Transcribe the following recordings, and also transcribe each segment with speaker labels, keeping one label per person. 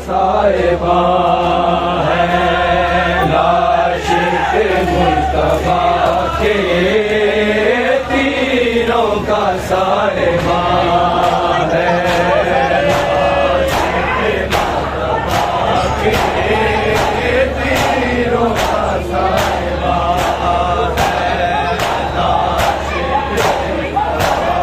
Speaker 1: साहिबा है लाशिक मुस्तफा के तीरों का साहिबा है लाशिक मुस्तफा के तीरों का साहिबा है लाशिक मुस्तफा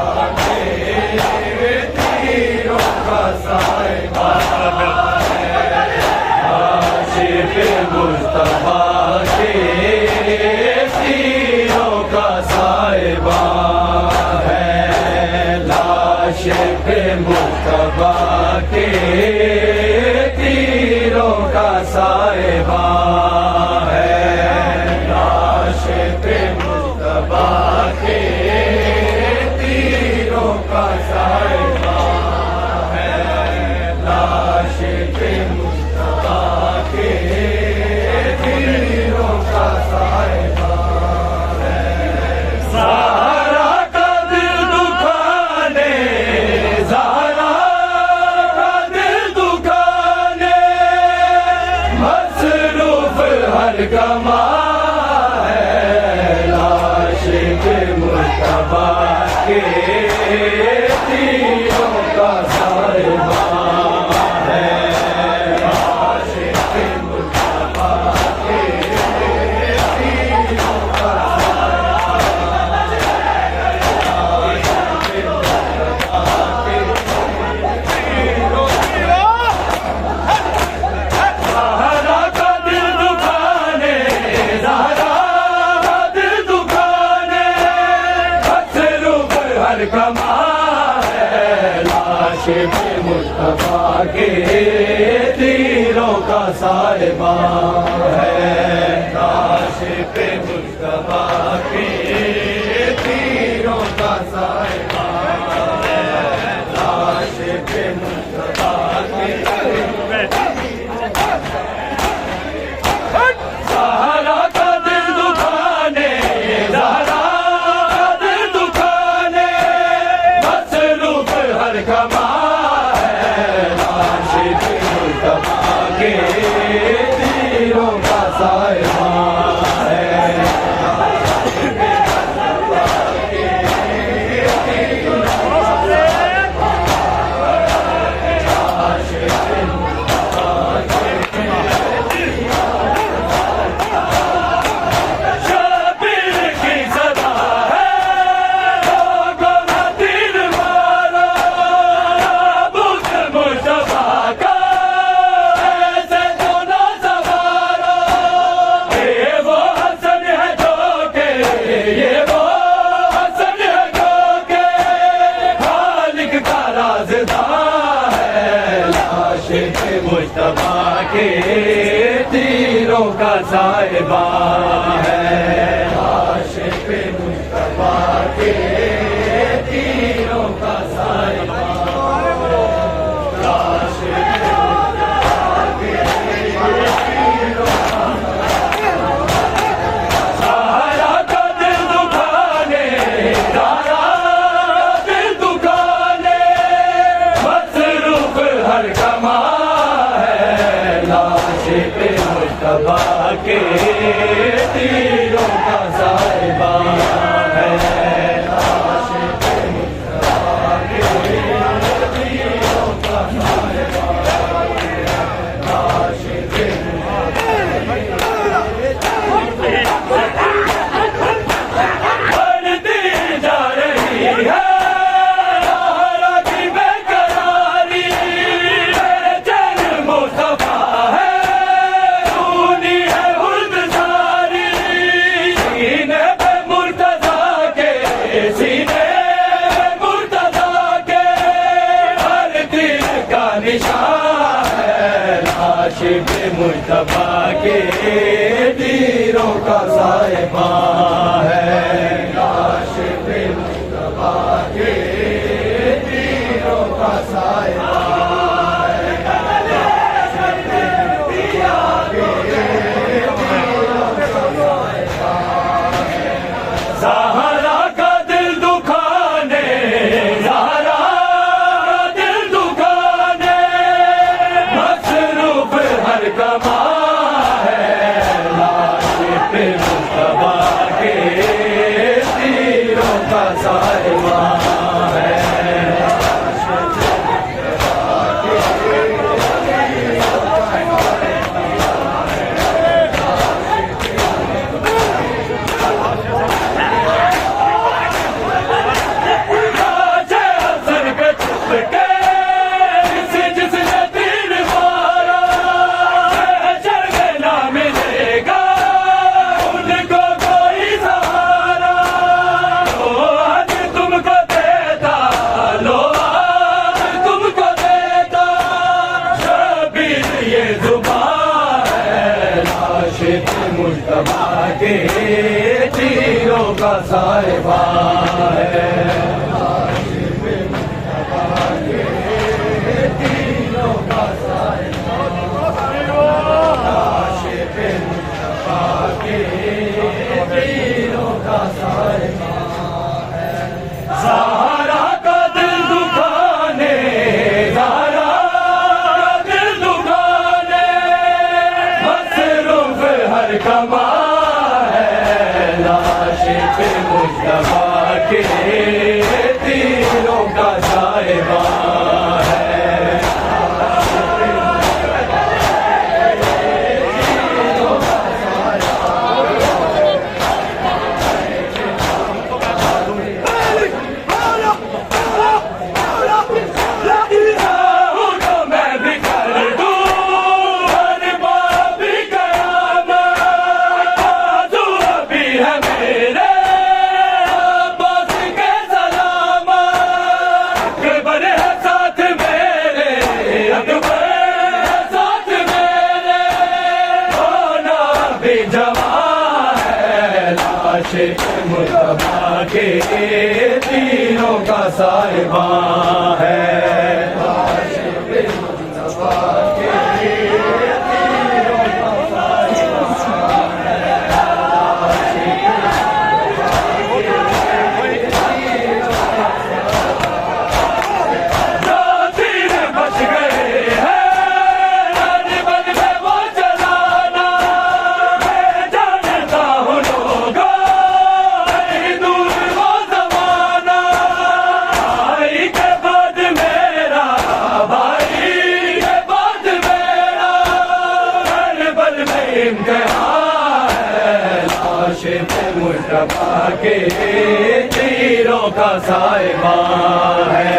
Speaker 1: के तीरों का साहिबा मुस्तफा के तीरों का साहिबा है लाशिक मुस्तफा के तीरों का साहिबा है लाशिक मुस्तफा के तीरों का साहिबा है लाशिक मुस्तफा के कमा है लाशिक मुस्तफा के तीरों का साहिबा है लाशिक मुस्तफा के तीरों का कमा है लाशिक मुस्तफा के तीरों का साहिबा है लाशिक मुस्तफा के तीरों का साहिबा है लाशिक मुस्तफा के सहारा का दिल दुखाने कमा है लाशिक मुस्तफा के तीरों का साहिबा है मुस्तफा के तीरों का साहिबा है लाशिक मुस्तफा के तीरों का साहिबा लाशिक मुस्तफा के तीरों का सहारा का दिल दुखाने दारा दिल दुखाने मसरूफ हर कमा लाशिक मुस्तफा के तीरों का साहिबा है लाशिक मुस्तफा के तीरों का साहिबा लाशिक बढ़ती जा रही है लाशिक मुस्तफा के तीरों का साहिबा है लाशिक मुस्तफा के तीरों का साहिबा है साहिबा है। मुस्तफा के तीरों का साहिबा है। मुस्तफा के तीरों का साहिबा, मुस्तफा के तीरों का साहिबा है। ज़हरा का दिल दुखाने, ज़हरा का दिल दुखाने, मसरूफ हर कमा है। लाश पे मुस्तफा के तीरों का साहिबा है। मुस्तफा के तीरों का साहिबा है। मुस्तफा के तीरों का साहिबा है। जो तीर बच गए हैं बन में वो चलाना, मैं जानता हूँ लोग मुस्तफा के तीरों का साहिबा है।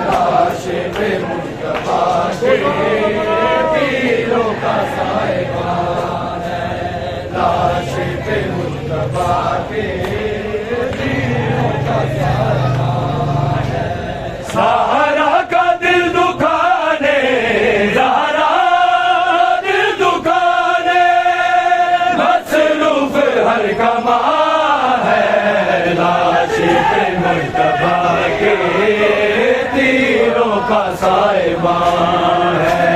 Speaker 1: लाश पे मुस्तफा के तीरों का साहिबा है। लाश पे मुस्तफा के तीरों का साहिबा है। सहारा का दिल दुखाने, ज़हरा दिल दुखाने, मसरूफ हर कमा मुस्तफा के तीरों का साहिबा है।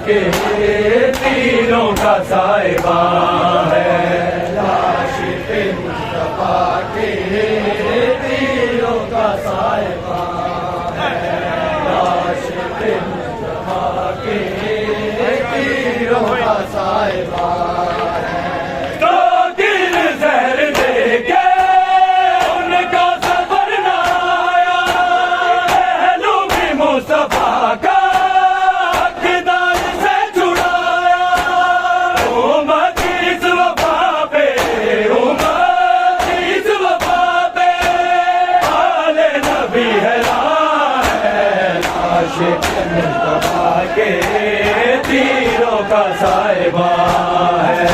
Speaker 1: के तीरों का साहिबा है। लाश पे मुस्तफा के तीरों का साहिबा है। लाश पे मुस्तफा के तीरों का साहिबा है। तो दिल जहर दे के उनका सफर न आया, पहलू भी मुस्तफा का मुस्तफा के तीरों का साहिबा है।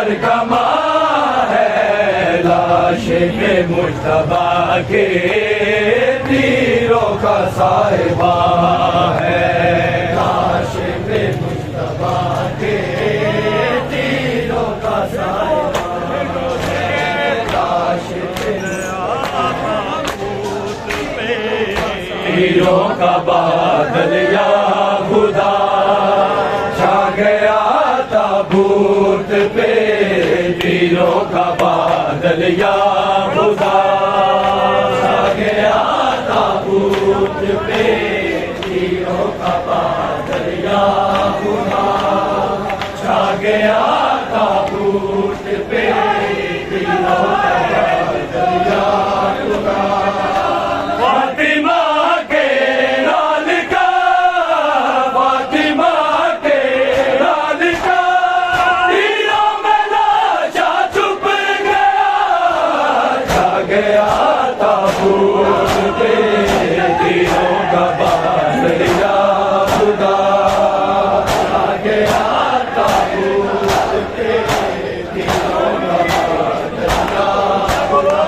Speaker 1: पर कमा है, लाशे के मुश्तबा के तीरों का साहिबा है, लाशे के मुश्तबा के तीरों का साहिबा है, लाशे के तीरों का बादल या खुदा छा गया ताबूत पे, तीरों का बादल या खुदा छा गया ताबूत पे, तीरों का बादल या खुदा छा गया ताबूत पे, तीरों का बादल या खुदा। फातिमा के लाल का, फातिमा के लाल का तीरों में लाशा छुप गया, छा गया ताबूत पे, तीरों का बादल या खुदा छा गया ताबूत पे, तीरों का बादल या खुदा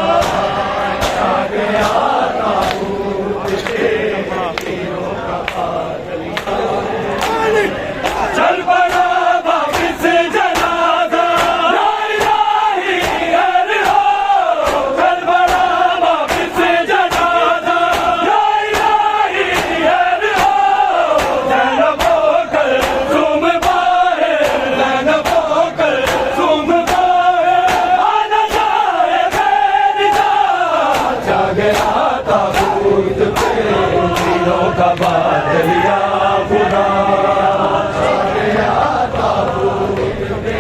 Speaker 1: छा गया ताबूत पे, तीरों का बादल चल पड़ा वापिस जनाजा, ला इलाही अल्लाह, चल पड़ा वापिस जनाजा, ला इलाही अल्लाह, ज़ैनब होकर तुम बाहर, ज़ैनब होकर तुम बाहर, आना जाए बेनिजा, छा गया ताबूत पे, तीरों का बादल या खुदा छा गया ताबूत पे,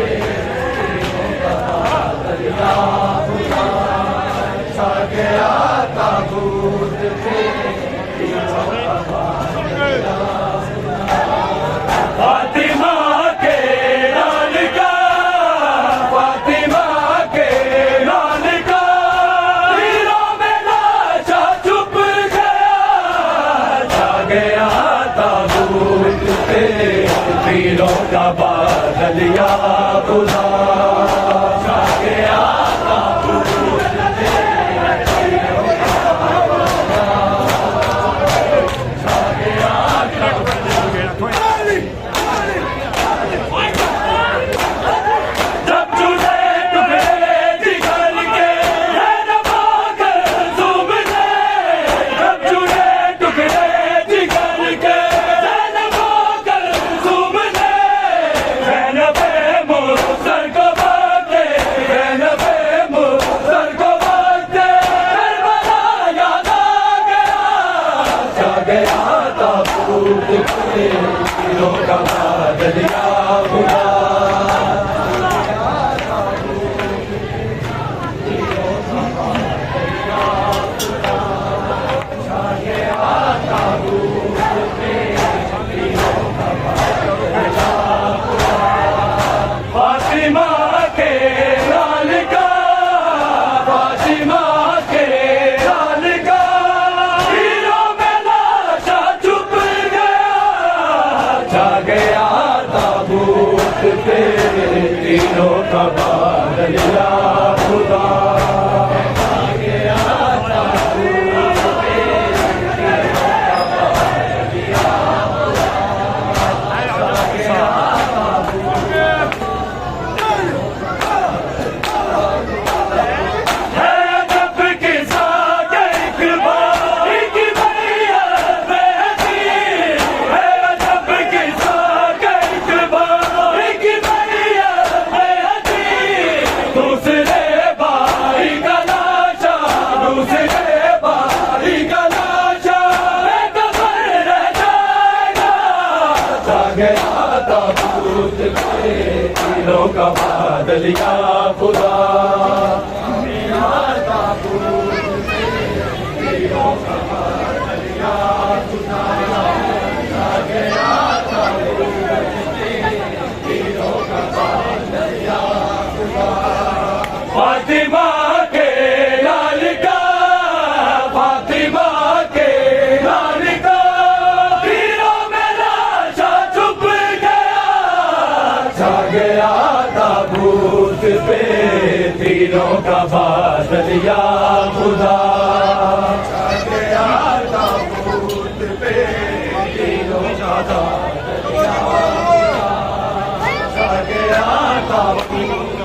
Speaker 1: तीरों का बादल या खुदा छा गया ताबूत पे, तीरों का बादल या खुदा। फातिमा के लाल का, फातिमा के लाल का तीरों में लाशा छुप गया, छा गया ताबूत पे, तीरों का बादल या खुदा छा गया ताबूत पे, तीरों का बादल छा गया जब चूल्हे टुकड़े जिगर के ज़ैनब होकर तुम ने, जब चूल्हे टुकड़े जिगर के ज़ैनब होकर तुम ने, ज़ैनब मुसर को बांधे, ज़ैनब मुसर को बांधे, करबला याद आ गया, छा गया ताबूत पे, तीरों का बादल या खुदा फातिमा के लाल का, फातिमा के लाल का तीरों में लाशा छुप गया, छा गया ताबूत पे, तीरों का बादल या खुदा छा गया ताबूत पे, तीरों का बादल या खुदा छा गया ताबूत है, जब किसा के इकबाल की मैयत बहती है, जब किसा के इकबाल की मैयत बहती, दूसरे भाई का लाशा, दूसरे भाई का लाशा बेखबर रह जाएगा, छा गया ताबूत पे, तीरों का बादल या खुदा मेरा ताबूत पे, तीरों का बादल या खुदा छा गया ताबूत पे, तीरों का बादल या खुदा। फातिमा के लाल का, फातिमा के लाल का तीरों में लाशा छुप गया, छा गया ताबूत पे तीरों का बादल या खुदा छा गया ताबूत पे तीरों का बादल या खुदा छा गया ताबूत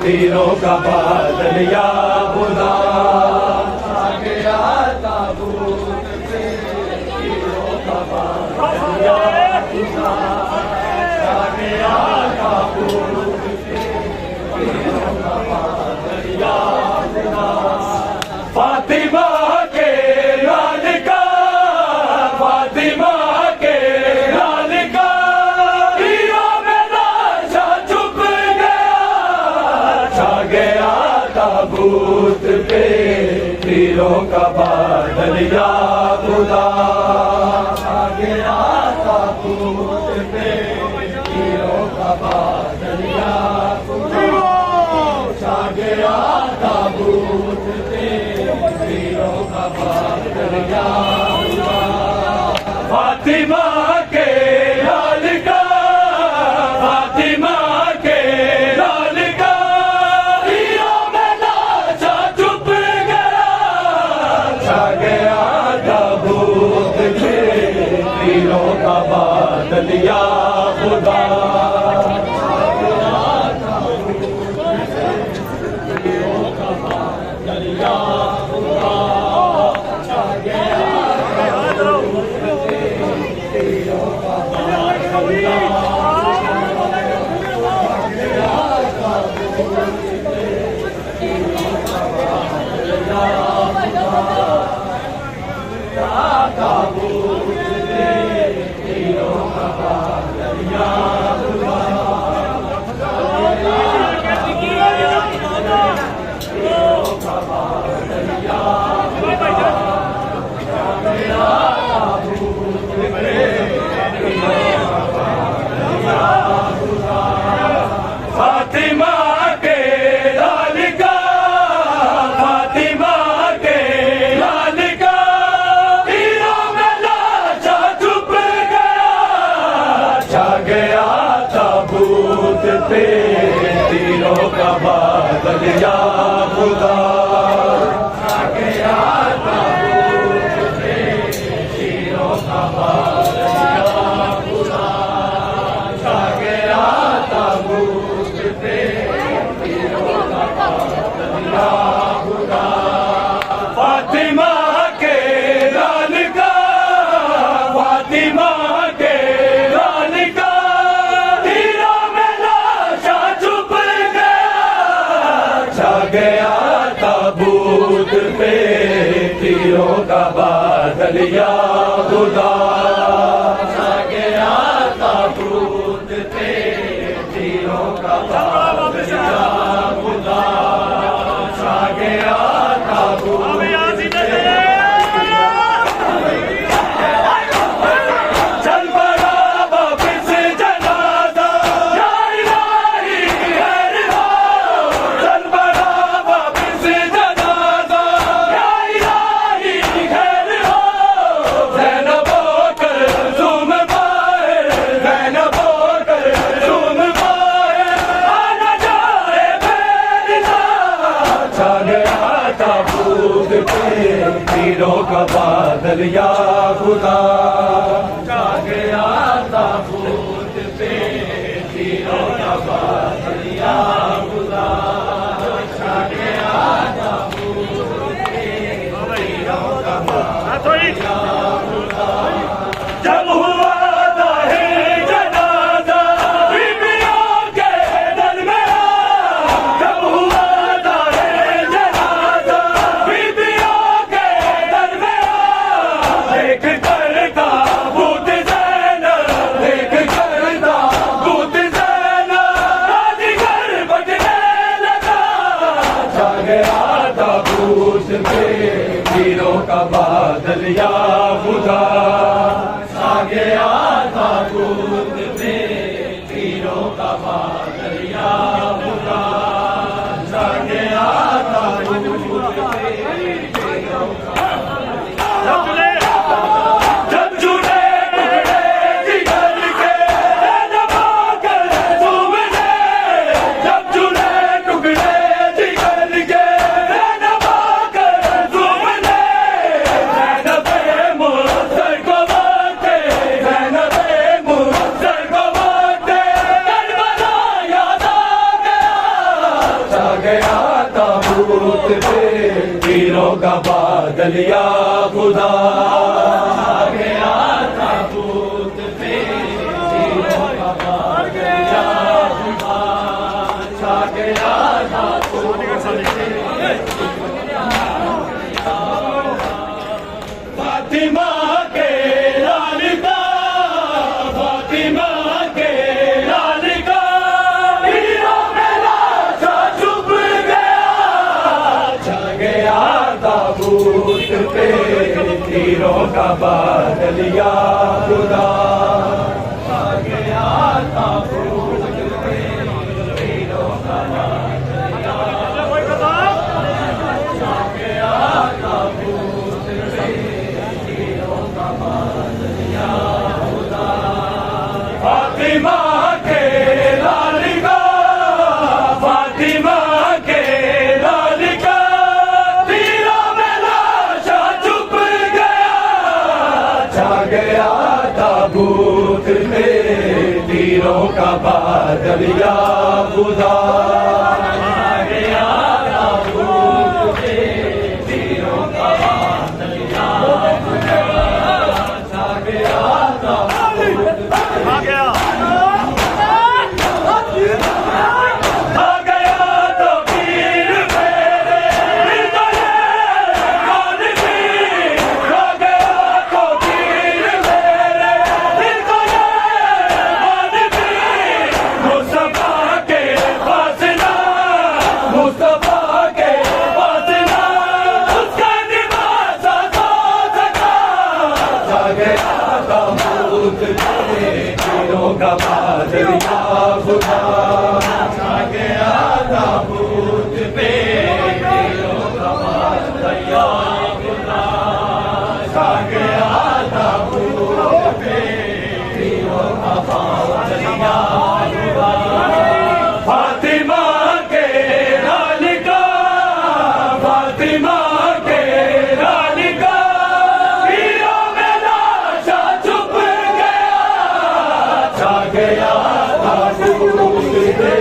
Speaker 1: तीरों का बादल या खुदा छा गया ताबूत पे तीरों का बादल या खुदा छा गया ताबूत पे तीरों का बादल या खुदा फातिमा के लाल का फातिमा के लाल का ताबूत पे तीरों का बादल या खुदा छा गया ताबूत पे तीरों का बादल या खुदा छा गया ताबूत पे तीरों का बादल या खुदा फातिमा के लाल का फातिमा के लाल का तीरों का बादल या खुदा तीरों का बादल या खुदा छा गया तीरों का बादल या फातिमा के लाल का फातिमा के लाल का तीरों में लाशा छुप गया छा गया ताबूत पे तीरों का बादल या खुदा छा गया ताबूत पे तीरों का बादल या खुदा छा गया ताबूत पे तीरों का बादल या खुदा फातिमा के लाल का फातिमा के लाल का तीरों में लाशा छुप गया छा गया ताबूत पे तीरों का बादल या खुदा छा गया ताबूत पे तीरों का बादल या खुदा छा गया ताबूत चल पड़ा वापिस जनाजा या इलाही खैर हो चल पड़ा वापिस जनाजा या इलाही खैर हो ज़ैनब होकर ज़ुम पाए ज़ैनब होकर ज़ुम पाए आना जाए बेरिज़ा छा गया ताबूत पे तीरों का बादल या खुदा छा गया ताबूत पे तीरों का बादल या खुदा छा गया ताबूत पे तीरों का बादल या खुदा जब हुआ दाहे जनाजा बीबियों के दरमियान जब हुआ दाहे जनाजा बीबियों के दरमियान देख कर ताबूत ज़ैनब ताबूत पे तीरों का बादल या खुदा छा गया ताबूत पे तीरों का बादल या खुदा छा गया ताबूत पे फातिमा के लाल का फातिमा के लाल का तीरों में लाशा छुप गया छा गया ताबूत पे तीरों का बादल या खुदा छा गया ताबूत पे तीरों का बादल या खुदा छा गया ताबूत पे तीरों का बादल या खुदा फातिमा के लाल का फातिमा के लाल का तीरों में लाशा छुप गया छा गया ताबूत पे तीरों का बादल या खुदा छा गया ताबूत पे तीरों का बादल या खुदा छा गया ताबूत पे आ गया तो पीर मेरे दिल तो ये कौन पीर आ गया तो पीर मेरे दिल तो ये कौन पीर मुस्तफा के पास ना मुस्तफा के पास ना उसका निवासा तो सका छा गया ताबूत पे तीरों का बादल या खुदा छा गया ताबूत पे तीरों का बादल या खुदा छा गया ताबूत पे तीरों का बादल या खुदा फातिमा के लाल का फातिमा के लाल का तीरों में लाशा छुप गया छा गया ताबूत पे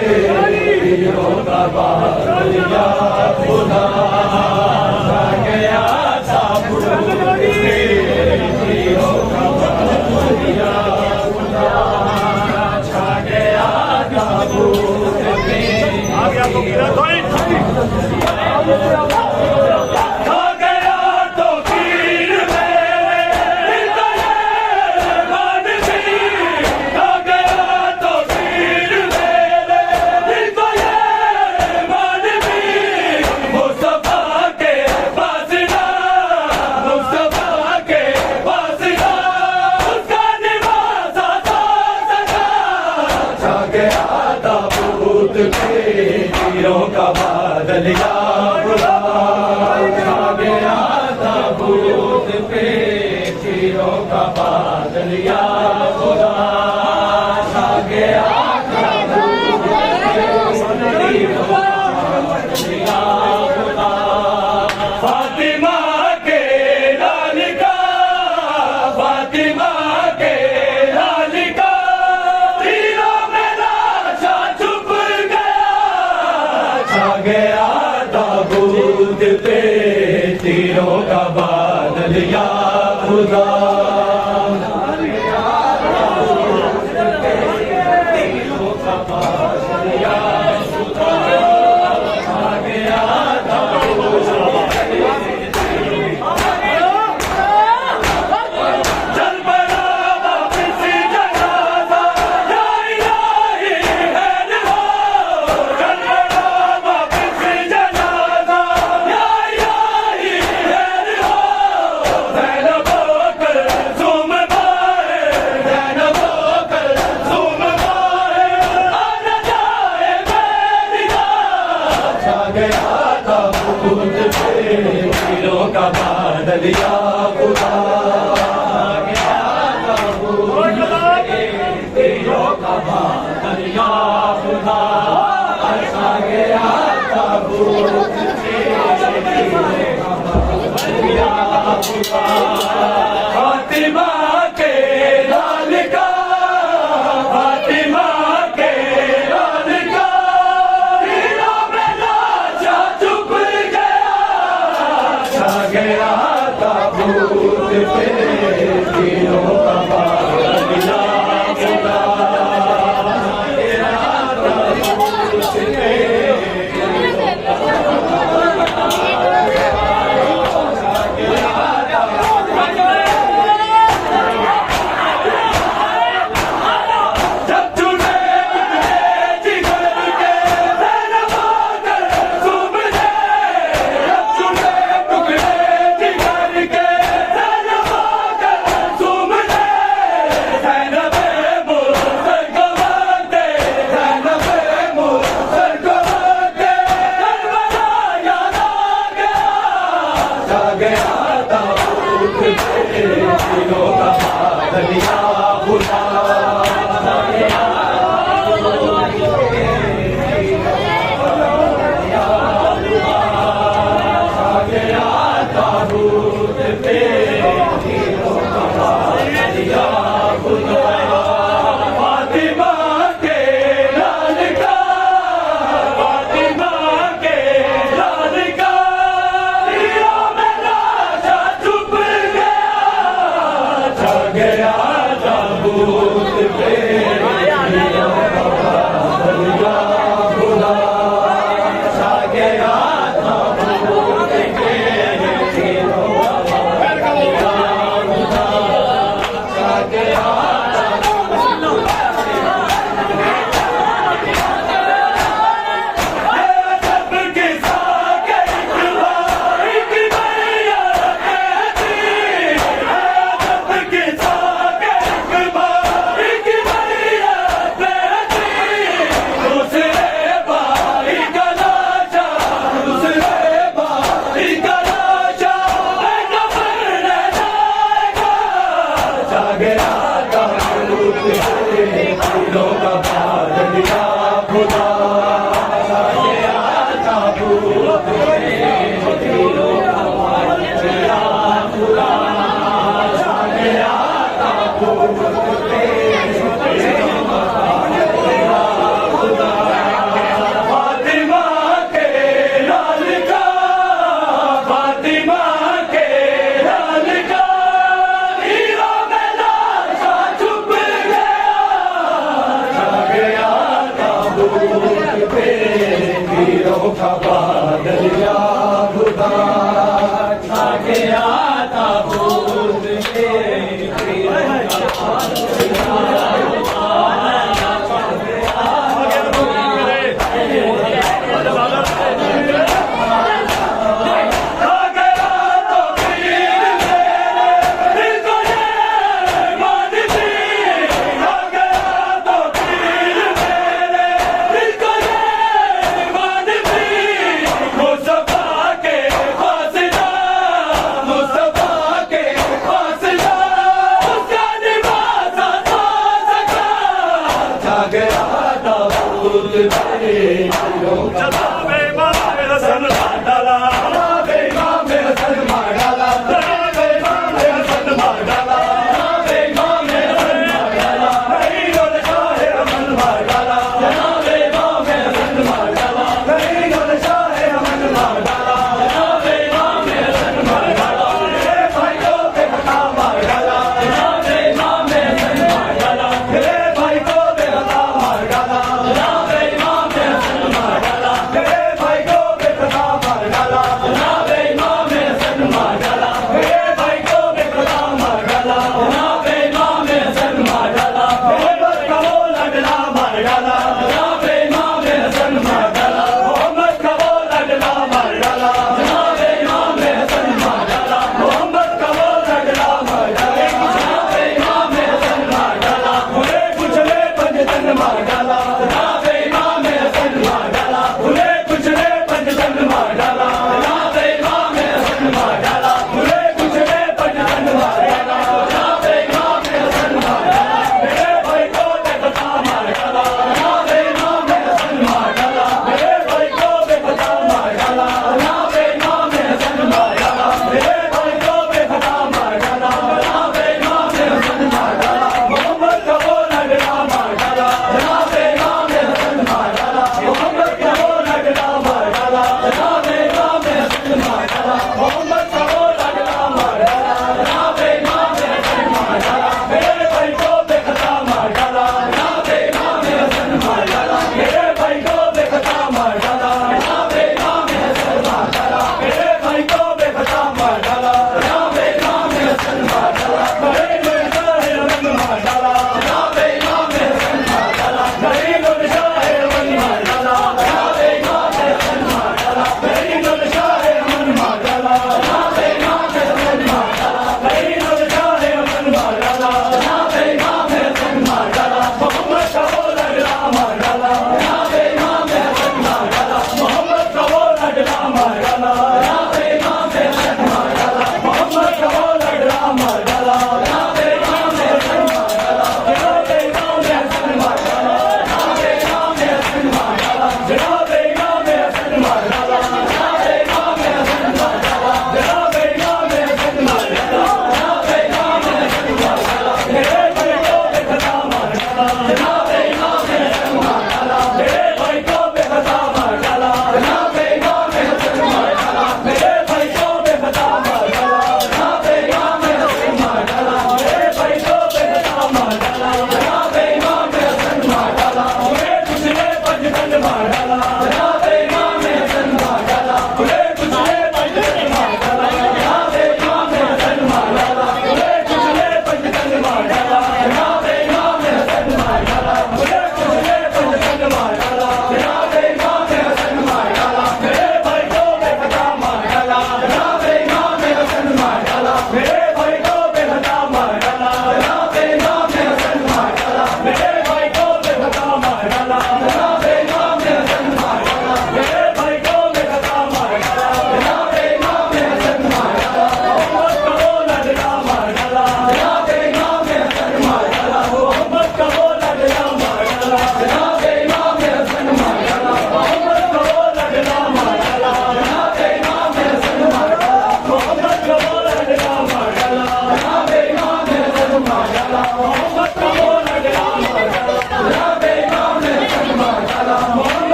Speaker 1: तीरों का बादल या खुदा छा गया ताबूत पे तीरों का बादल या खुदा छा गया ताबूत पे आ गया तो खा गया तो पीर मेरे दिल तो ये मान सी खा गया तो पीर मेरे दिल तो ये मान भी मुस्तफा के पास ना मुस्तफा के पास ना उसका निवासा तो सका छा गया ताबूत पे तीरों का बादल या खुदा छा गया ताबूत पे तीरों का बादल या खुदा छा गया ताबूत पे तीरों का बादल या खुदा फातिमा के लाल का फातिमा के लाल का तीरों में लाशा छुप गया छा गया ताबूत पे तीरों का बादल या खुदा छा गया ताबूत पे तीरों का बादल या खुदा छा गया ताबूत चल बड़ा वापिस जनाजा या इलाही है हो चल बड़ा वापिस जनाजा या इलाही है हो ज़ैनब कर ज़ूम बाए ज़ैनब कर ज़ूम बाए आ न जाए मेरी जान छा गया ताबूत पे तीरों का बादल या खुदा छा गया ताबूत पे तीरों का बादल या खुदा छा गया ताबूत पे तीरों का बादल या खुदा फातिमा के लाल का फातिमा के लाल का तीरों में लाशा छुप गलिया खुदा गया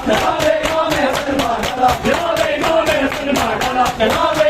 Speaker 1: जनाबे इमाम हसन माशाल्लाह जनाबे इमाम हसन माशाल्लाह जनाबे